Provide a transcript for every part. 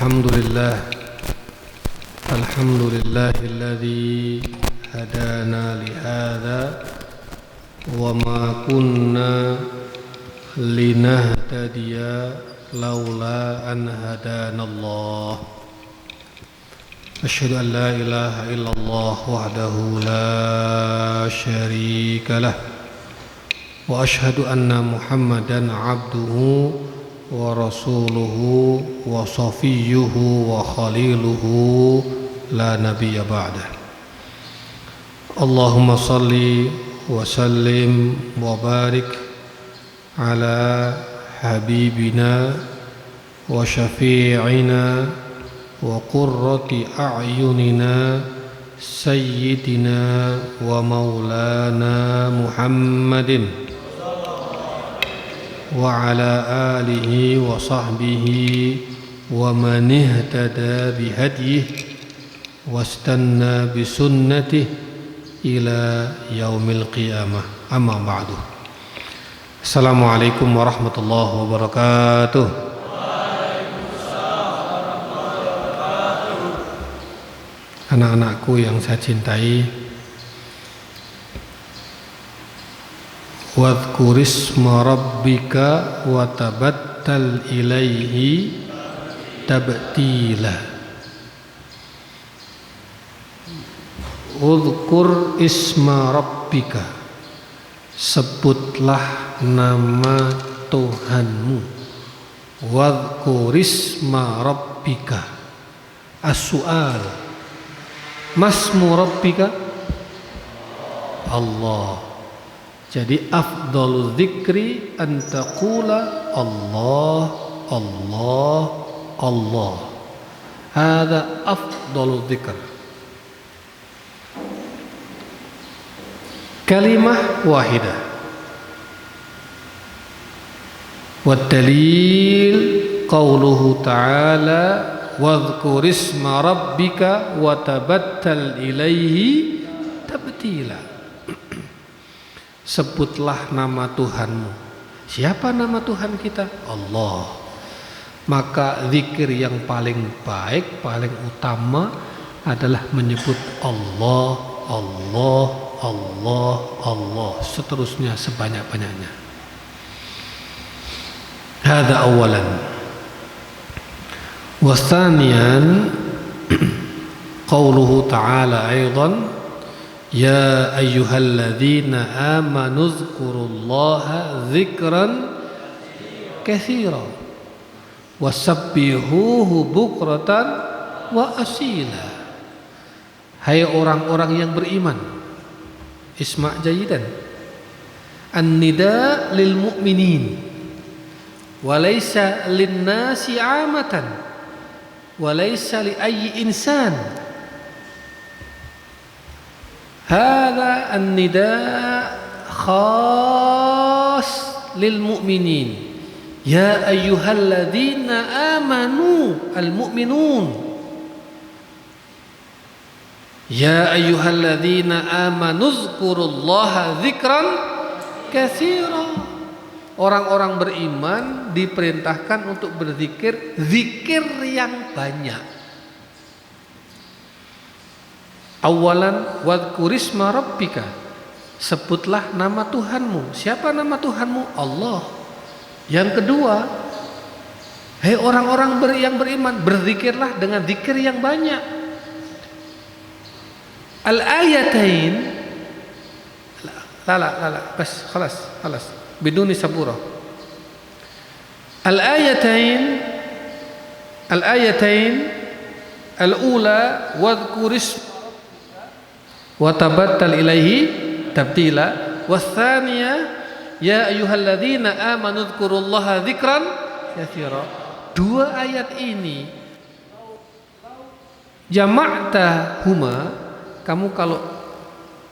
الحمد لله الحمد لله الذي هدانا لهذا وما كنا لنهتدي لولا أن هدانا الله أشهد أن لا إله إلا الله وحده لا شريك له وأشهد أن محمدا عبده ورسوله وصفيه وخليله لا نبي بعده اللهم صل وسلم وبارك على حبيبنا وشفيعنا وقرة أعيننا سيدنا ومولانا محمد وعلى آله وصحبه ومن اهتدى بهديه واستنى بسنته إلى يوم القيامة أما بعد السلام عليكم ورحمة الله وبركاته. Anak-anakku yang saya cintai, wadhkurisma rabbika wa tabattal ilaihi tabtila. Udhkur isma rabbika, sebutlah nama Tuhanmu. Wadhkurisma rabbika, as-su'al, masmu rabbika Allah. Jadi afdhalu dzikri an taqula Allah Allah Allah. Hada afdhalu dzikr. Kalimah wahidah. Wad dalil qauluhu ta'ala wadhkur isma rabbika wa tabattal ilaihi tabtila. Sebutlah nama Tuhanmu. Siapa nama Tuhan kita? Allah. Maka zikir yang paling baik, paling utama adalah menyebut Allah, Allah, Allah, Allah, seterusnya sebanyak-banyaknya. Hada awalan. Wasanian qauluhu ta'ala aidan ya ayyuhalladzina amanu dzkurullaha dzikran katsiran wasabbihuhu bukratan wa asila. Hai orang-orang yang beriman, isma' jayidan, an-nida lil mu'minin wa laysa lin-nasi 'amatan wa laysa li ayyi insan. Hada an-nida khas lil mu'minin. Ya ayyuhalladzina amanu al-mu'minun. Ya ayyuhalladzina amanu dzkurullaha dzikran katsiran. Orang-orang beriman diperintahkan untuk berzikir, zikir yang banyak. Awalan wadhkurisma rabbika, sebutlah nama Tuhanmu. Siapa nama Tuhanmu? Allah. Yang kedua, hai orang-orang yang beriman, berzikirlah dengan zikir yang banyak. Al-ayatain la bas khalas biduni sabura. Al-ayatain al-ula wadhkurisma wa tabattal ilaihi tabtila, watsaniya ya ayyuhalladzina amanu dzkurullaha dzikran katsira. Dua ayat ini jama'ta huma, kamu kalau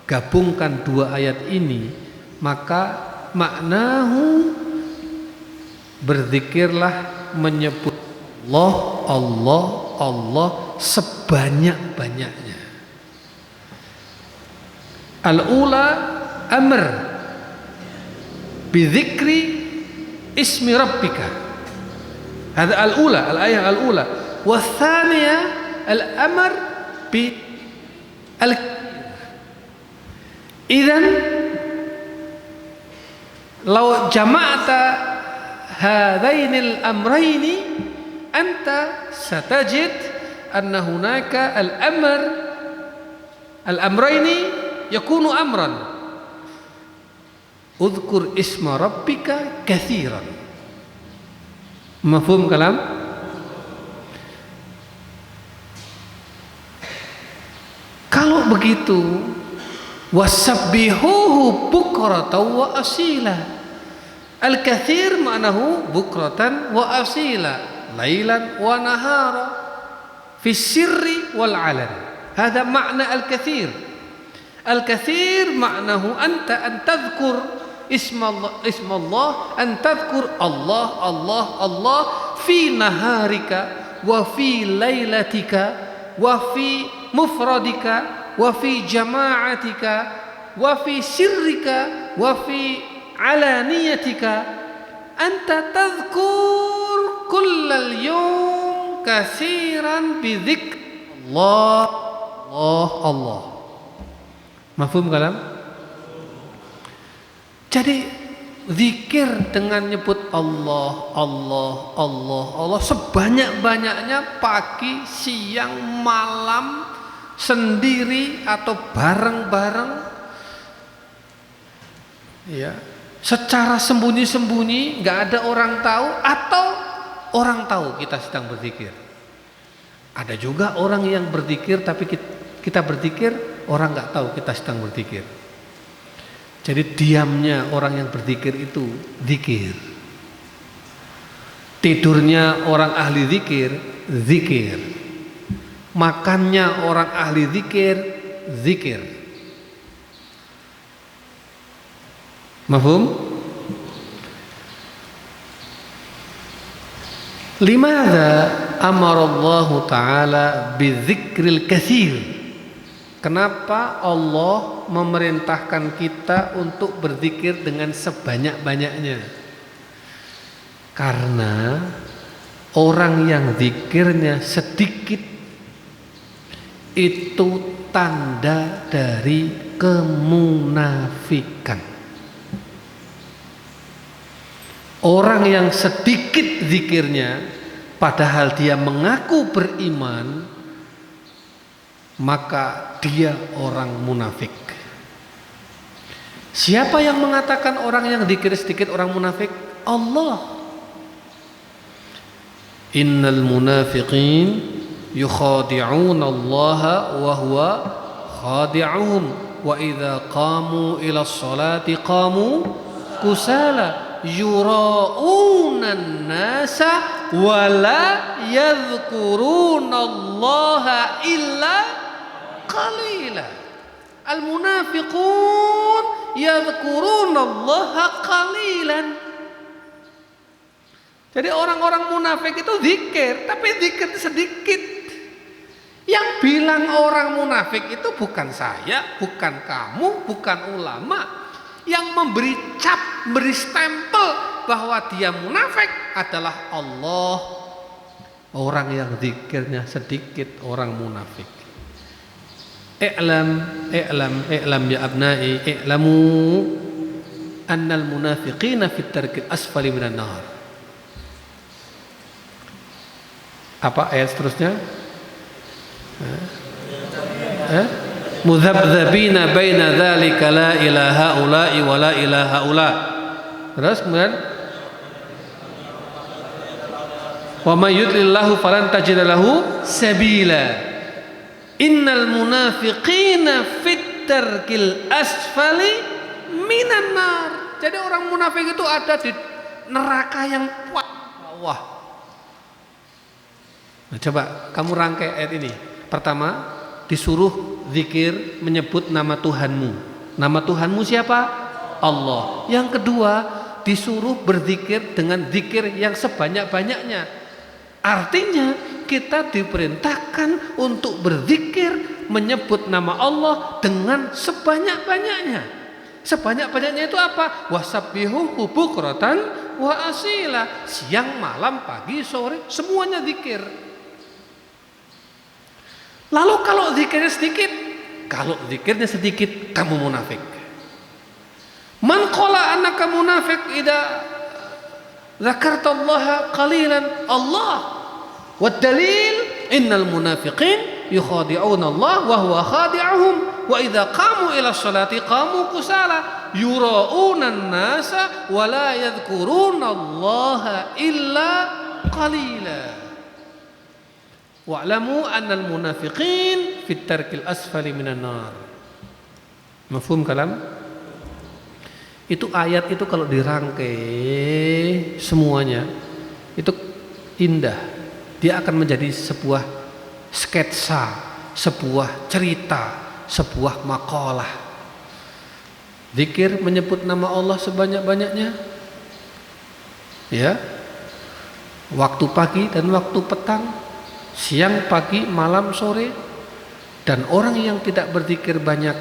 gabungkan dua ayat ini maka maknahu berzikirlah menyebut Allah Allah Allah sebanyak-banyaknya. Al-ula amr bidzikri ismi rabbika. Hada al-ula, al-ayah al-ula. Wa thaniya al-amr bi al idzan law jama'ta hadainil amrayni anta satajid anna hunaka al-amrayni yakunu amran udhkur isma rabbika katsiran. Mafhum kalam? Kalau begitu wasabbihuhu bukratan wa asila. Al-katsir ma'nahu bukratan wa asila, lailan wa nahara, fi sirri wal alan. Hada makna al-katsir. Al-katsir ma'nahu anta an tadhkur ismallah, an tadhkur Allah, Allah, Allah fi naharika wa fi lailatika wa fi mufradika wa fi jama'atika wa fi sirrika wa fi alaniyatika. Anta tadhkur kullal yawm katsiran bi dzikr Allah, Allah, Allah. Mafhum kalam? Jadi zikir dengan nyebut Allah, Allah, Allah, Allah sebanyak-banyaknya, pagi, siang, malam, sendiri atau bareng-bareng, ya, secara sembunyi-sembunyi, nggak ada orang tahu, atau orang tahu kita sedang berzikir. Ada juga orang yang berzikir tapi kita berzikir, orang nggak tahu kita sedang berzikir. Jadi diamnya orang yang berzikir itu zikir. Tidurnya orang ahli zikir, zikir. Makannya orang ahli zikir, zikir. Mafhum? Limadha amarallahu ta'ala bidzikril katsir? Kenapa Allah memerintahkan kita untuk berzikir dengan sebanyak-banyaknya? Karena orang yang zikirnya sedikit itu tanda dari kemunafikan. Orang yang sedikit zikirnya padahal dia mengaku beriman, maka dia orang munafik. Siapa yang mengatakan orang yang zikir sedikit orang munafik? Allah. Innal munafiqin yukhadi'una Allah wa huwa khadi'uhum wa idza qamu ila sholati qamu kusala yura'una an-nasa wa la yadhkuruna Allah illa qalila. Al-munafiqun yadhkuruna Allah qalilan. Jadi orang-orang munafik itu zikir, tapi zikir sedikit. Yang bilang orang munafik itu bukan saya, bukan kamu, bukan ulama. Yang memberi cap, memberi stempel bahwa dia munafik adalah Allah. Orang yang zikirnya sedikit orang munafik. I'lam ya abnai, i'lamu annal munafiqina fit tarkil asfali minan nar. Apa ayat seterusnya? Mudzabdzabina baina dzalika la ilaha ula'i wa la ilaha ula. Terus kemudian wa may yudlilillahu falan tajida lahu sabila. Innal munafiqina fit tarkil asfali minan nar. Jadi orang munafik itu ada di neraka yang bawah. Nah, coba kamu rangkai ayat ini. Pertama, disuruh zikir menyebut nama Tuhanmu. Nama Tuhanmu siapa? Allah. Yang kedua, disuruh berzikir dengan zikir yang sebanyak-banyaknya. Artinya kita diperintahkan untuk berzikir menyebut nama Allah dengan sebanyak-banyaknya. Sebanyak-banyaknya itu apa? Wasabbihuhu bukratan wa asila. Siang, malam, pagi, sore, semuanya zikir. Lalu kalau zikirnya sedikit kamu munafik. Man qala annaka munafik idza dzakartallaha qalilan Allah. Wad dalil innal munafiqin yukhadi'una Allah wa huwa khadi'uhum wa idza qamu ila sholati qamu kusala yura'una an-nasa wa la yadhkuruna Allah illa qalila. Wa'lamu annal munafiqin fit tarkil asfali minan nar. Mafhum kalam? Itu ayat itu kalau dirangkai semuanya itu indah. Dia akan menjadi sebuah sketsa, sebuah cerita, sebuah makalah. Zikir menyebut nama Allah sebanyak-banyaknya. Ya. Waktu pagi dan waktu petang, siang, pagi, malam, sore. Dan orang yang tidak berzikir banyak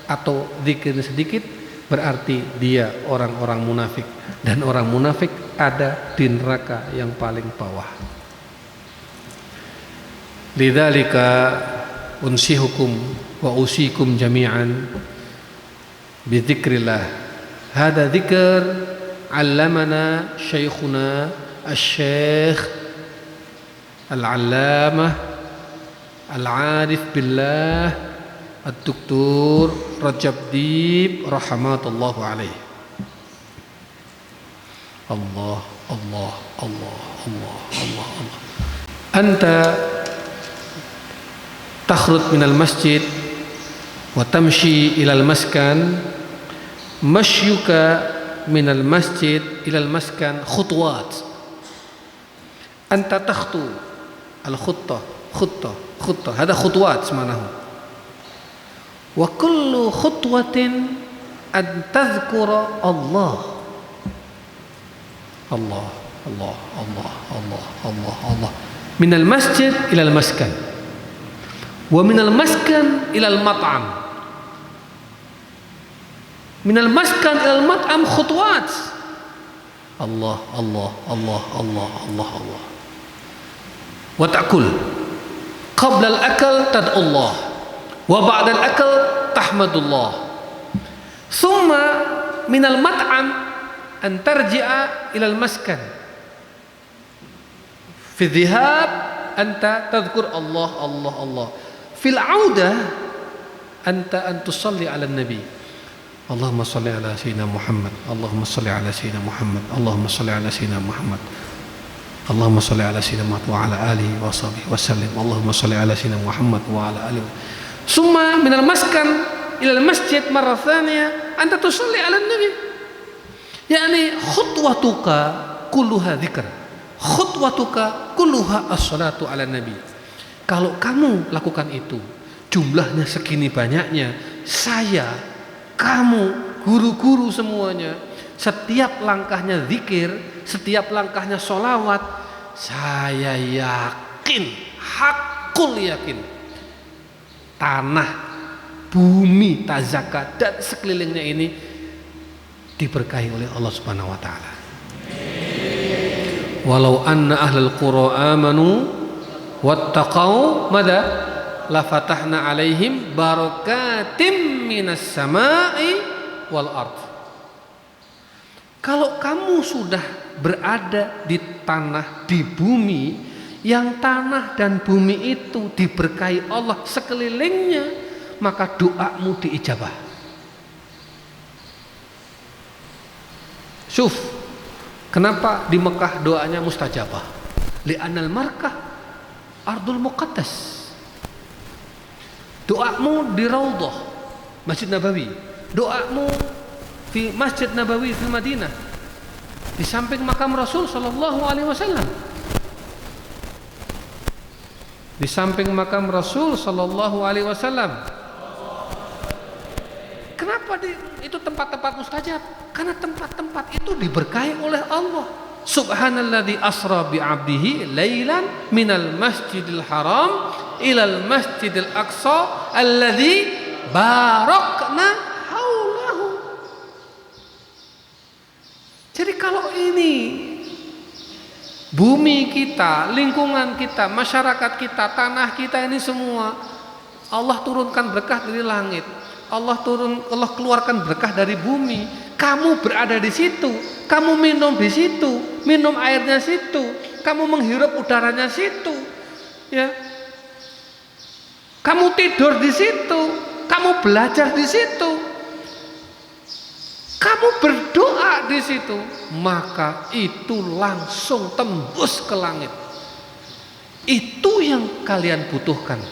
atau zikirnya sedikit, berarti dia orang-orang munafik. Dan orang munafik ada di neraka yang paling bawah. Lidzalika unsihukum wa usikum jami'an bidzikrillah. Hada dzikr 'allamana syekhuna asy-syekh al-'allamah al-'arif billah ad-doktor Rajab Dib rahmatullah alaih. Allah Allah Allah Allah Allah Allah. Anta takhruj minal masjid wa tamshi ilal maskan, mashyuka minal masjid ilal maskan khutwat. Anta takhtu al khutah hada khutwat semanahu. Wa kullu khutwatin an tadhkura Allah Allah Allah Allah Allah Allah Allah minal masjid ilal maskan wa minal maskan ilal mat'am, minal maskan ilal mat'am khutwat. Allah Allah Allah Allah Allah Allah. Wa ta'kul qabla al-akal tad'ullah wa ba'da al-akal tahmadullah. Thumma minal mat'am an tarji'a ilal maskan. Fi dhihab anta tadhkur Allah Allah Allah. Fil audah anta an tusalli ala nabi. Allahumma salli ala sayyidina Muhammad. Allahumma salli ala sayyidina Muhammad. Allahumma salli ala sayyidina Muhammad. Allahumma salli ala sayyidina Muhammad wa ala alihi wa sahbihi wa sallim. Allahumma salli ala sayyidina Muhammad wa ala alihi. Summa minal maskan ila al masjid marra thaniyah anta tusalli ala nabi. Yani khutwatuka kulluha dzikr. Khutwatuka kulluha as-salatu ala nabi. Kalau kamu lakukan itu, jumlahnya segini banyaknya, saya, kamu, guru-guru semuanya, setiap langkahnya zikir, setiap langkahnya sholawat, saya yakin, hakul yakin, tanah, bumi, tazaka dan sekelilingnya ini diberkahi oleh Allah Subhanahu wa taala. Walau anna ahlal qura amanu wattaqau mada la fatahna alaihim barakatim minas samai wal ard. Kalau kamu sudah berada di tanah, di bumi yang tanah dan bumi itu diberkahi Allah sekelilingnya, maka doamu diijabah. Syuf, kenapa di Mekah doanya mustajabah? Li'anal markah Ardul Muqaddas. Doamu di Raudhah Masjid Nabawi, doamu di Masjid Nabawi di Madinah, di samping makam Rasul sallallahu alaihi wasallam, di samping makam Rasul sallallahu alaihi wasallam. Kenapa itu tempat-tempat mustajab? Karena tempat-tempat itu diberkahi oleh Allah. Subhanalladzi asra bi 'abdihi lailan minal masjidil haram ilal masjidil aqsa alladzi barakna haulahu. Jadi kalau ini Bumi kita, lingkungan kita, masyarakat kita, tanah kita ini semua Allah turunkan berkah dari langit. Allah keluarkan berkah dari bumi. Kamu berada di situ, kamu minum di situ, minum airnya situ, kamu menghirup udaranya situ, ya. Kamu tidur di situ, kamu belajar di situ, kamu berdoa di situ, maka itu langsung tembus ke langit. Itu yang kalian butuhkan.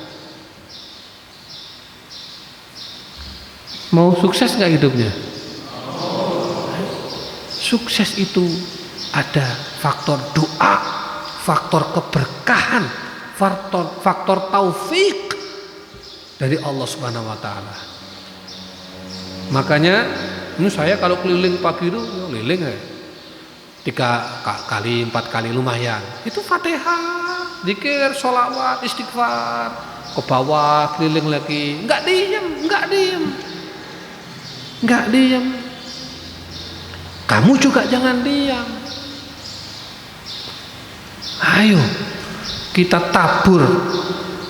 Mau sukses nggak hidupnya? Sukses itu ada faktor doa, faktor keberkahan, faktor taufik dari Allah Subhanahu wa taala. Makanya ini saya kalau keliling pagi itu keliling ya. 3 kali 4 kali lumayan. Itu Fatihah, zikir, sholawat, istighfar, ke bawah keliling lagi. Enggak diam. Kamu juga jangan diam. Ayo kita tabur.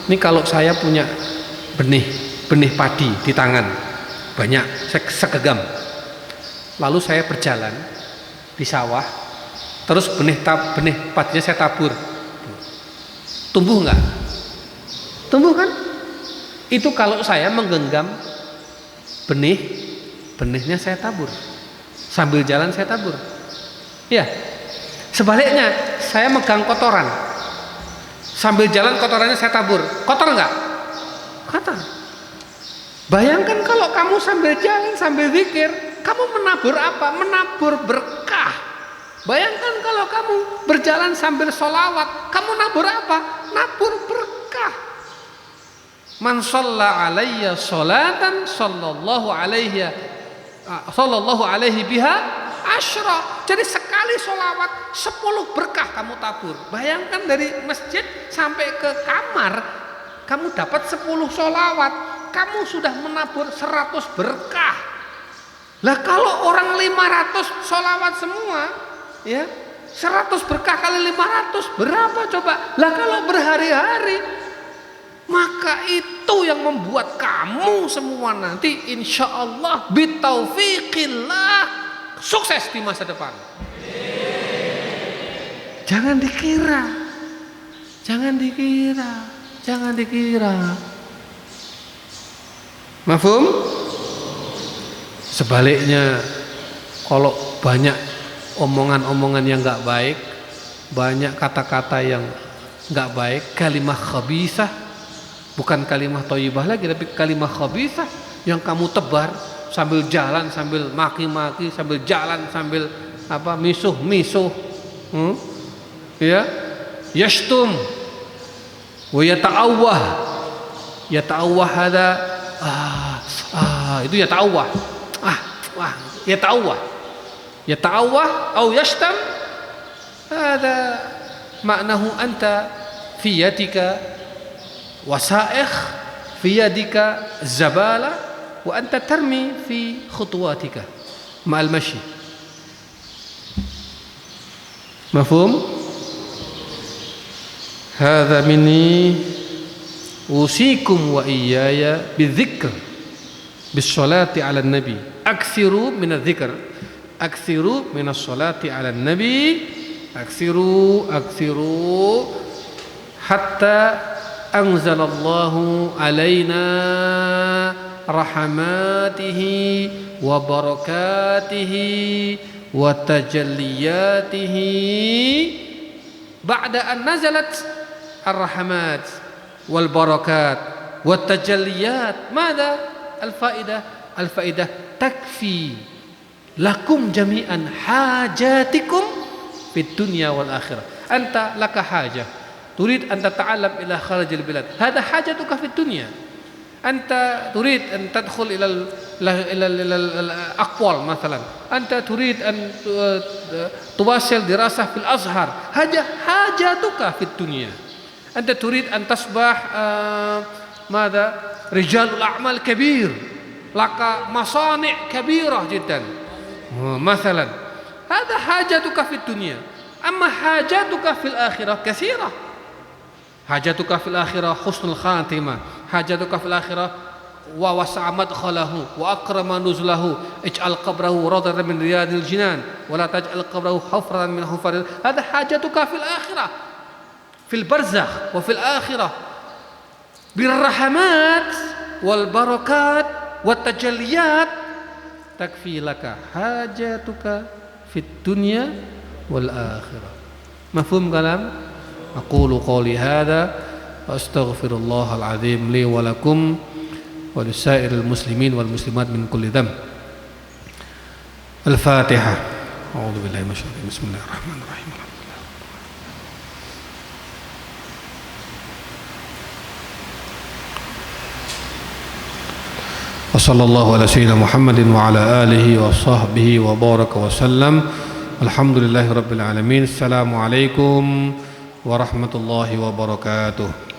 Ini kalau saya punya benih padi di tangan banyak, segegam. Lalu saya berjalan di sawah, terus benih padinya saya tabur. Tumbuh enggak? Tumbuh kan? Itu kalau saya menggenggam benihnya saya tabur. Sambil jalan saya tabur. Ya. Sebaliknya, saya megang kotoran. Sambil jalan kotorannya saya tabur. Kotor enggak? Kotor. Bayangkan kalau kamu sambil jalan, sambil zikir, kamu menabur apa? Menabur berkah. Bayangkan kalau kamu berjalan sambil sholawat, kamu nabur apa? Nabur berkah. Man shalla alayya sholatan sallallahu alaihi biha asyra. Jadi sekali sholawat 10 berkah kamu tabur. Bayangkan dari masjid sampai ke kamar kamu dapat 10 sholawat, kamu sudah menabur 100 berkah. Lah kalau orang 500 sholawat semua, ya 100 berkah kali 500 berapa coba? Lah kalau berhari-hari, maka itu yang membuat kamu semua nanti insya Allah bitaufiqillah sukses di masa depan. Jangan dikira. Mafhum? Sebaliknya, kalau banyak omongan-omongan yang nggak baik, banyak kata-kata yang nggak baik, kalimah khabisah, bukan kalimah thayyibah lagi, tapi kalimah khabisah yang kamu tebar sambil jalan, sambil maki-maki, sambil jalan, sambil misuh-misuh, ya, yashtum, wa yata'awwah hada, itu yata'awwah, yata'awwah atau yashtam, hada maknahu anta fi yadika wasa'ikh, fi yadika zabala, wa anta tarmi fi khutuwatika ma'al mashi. Mafhum? Hadza minni usikum wa iyaya bidzikr bis-sholati 'alan nabi. Aksiru minadz-dzikr, aksiru minas-sholati 'alan nabi, aksiru hatta anzalallahu alaina rahmatihi wa barakatihi wa tajalliyatihi ba'da an nazalat ar-rahmat wal barakat wa tajalliyat. Mada al-faidah takfi lakum jami'an hajatikum fid dunya wal akhirah. Anta laka hajah turid an tata'allam ila kharajil bilad, hada hajatuka fid dunya. Anta turid an tadkhul ila al-aqwal مثلا, anta turid an tuwasil dirasah fil azhar, hajatuka fid dunya. Anta turid an tasbah rijalul a'mal kabir, laka masani' kabirah jiddan مثلا, hada hajatuka fid dunya. Amma hajatuka fil akhirah katsirah. Hajatuka fil akhirah husnul khatimah. Hajatuka fil akhirah wa wasi'a madkhalahu wa akrama nuzulahu ij'al qabrahu rawdatan min riyadil jinan wa la taj'al qabrahu hufratan min hufaril. Hada hajatuka fil akhirah, fil barzakh wa fil akhirah bil rahmat wal barakat wat tajalliyat takfi laka hajatuka fid dunya wal akhirah. Mafhum kalam? Aqulu qawli hadha wa astaghfirullahal azim li wa lakum wa lisairil muslimin wal muslimat min kulli dhanb. Al-Fatihah. A'udzu billahi minasy syaitonir rajim. Bismillahirrahmanirrahim. Wa sallallahu ala sayyidina Muhammadin wa ala alihi wa sahbihi wa baraka wa sallam. Alhamdulillahi rabbil alamin. Assalamualaikum warahmatullahi wabarakatuh.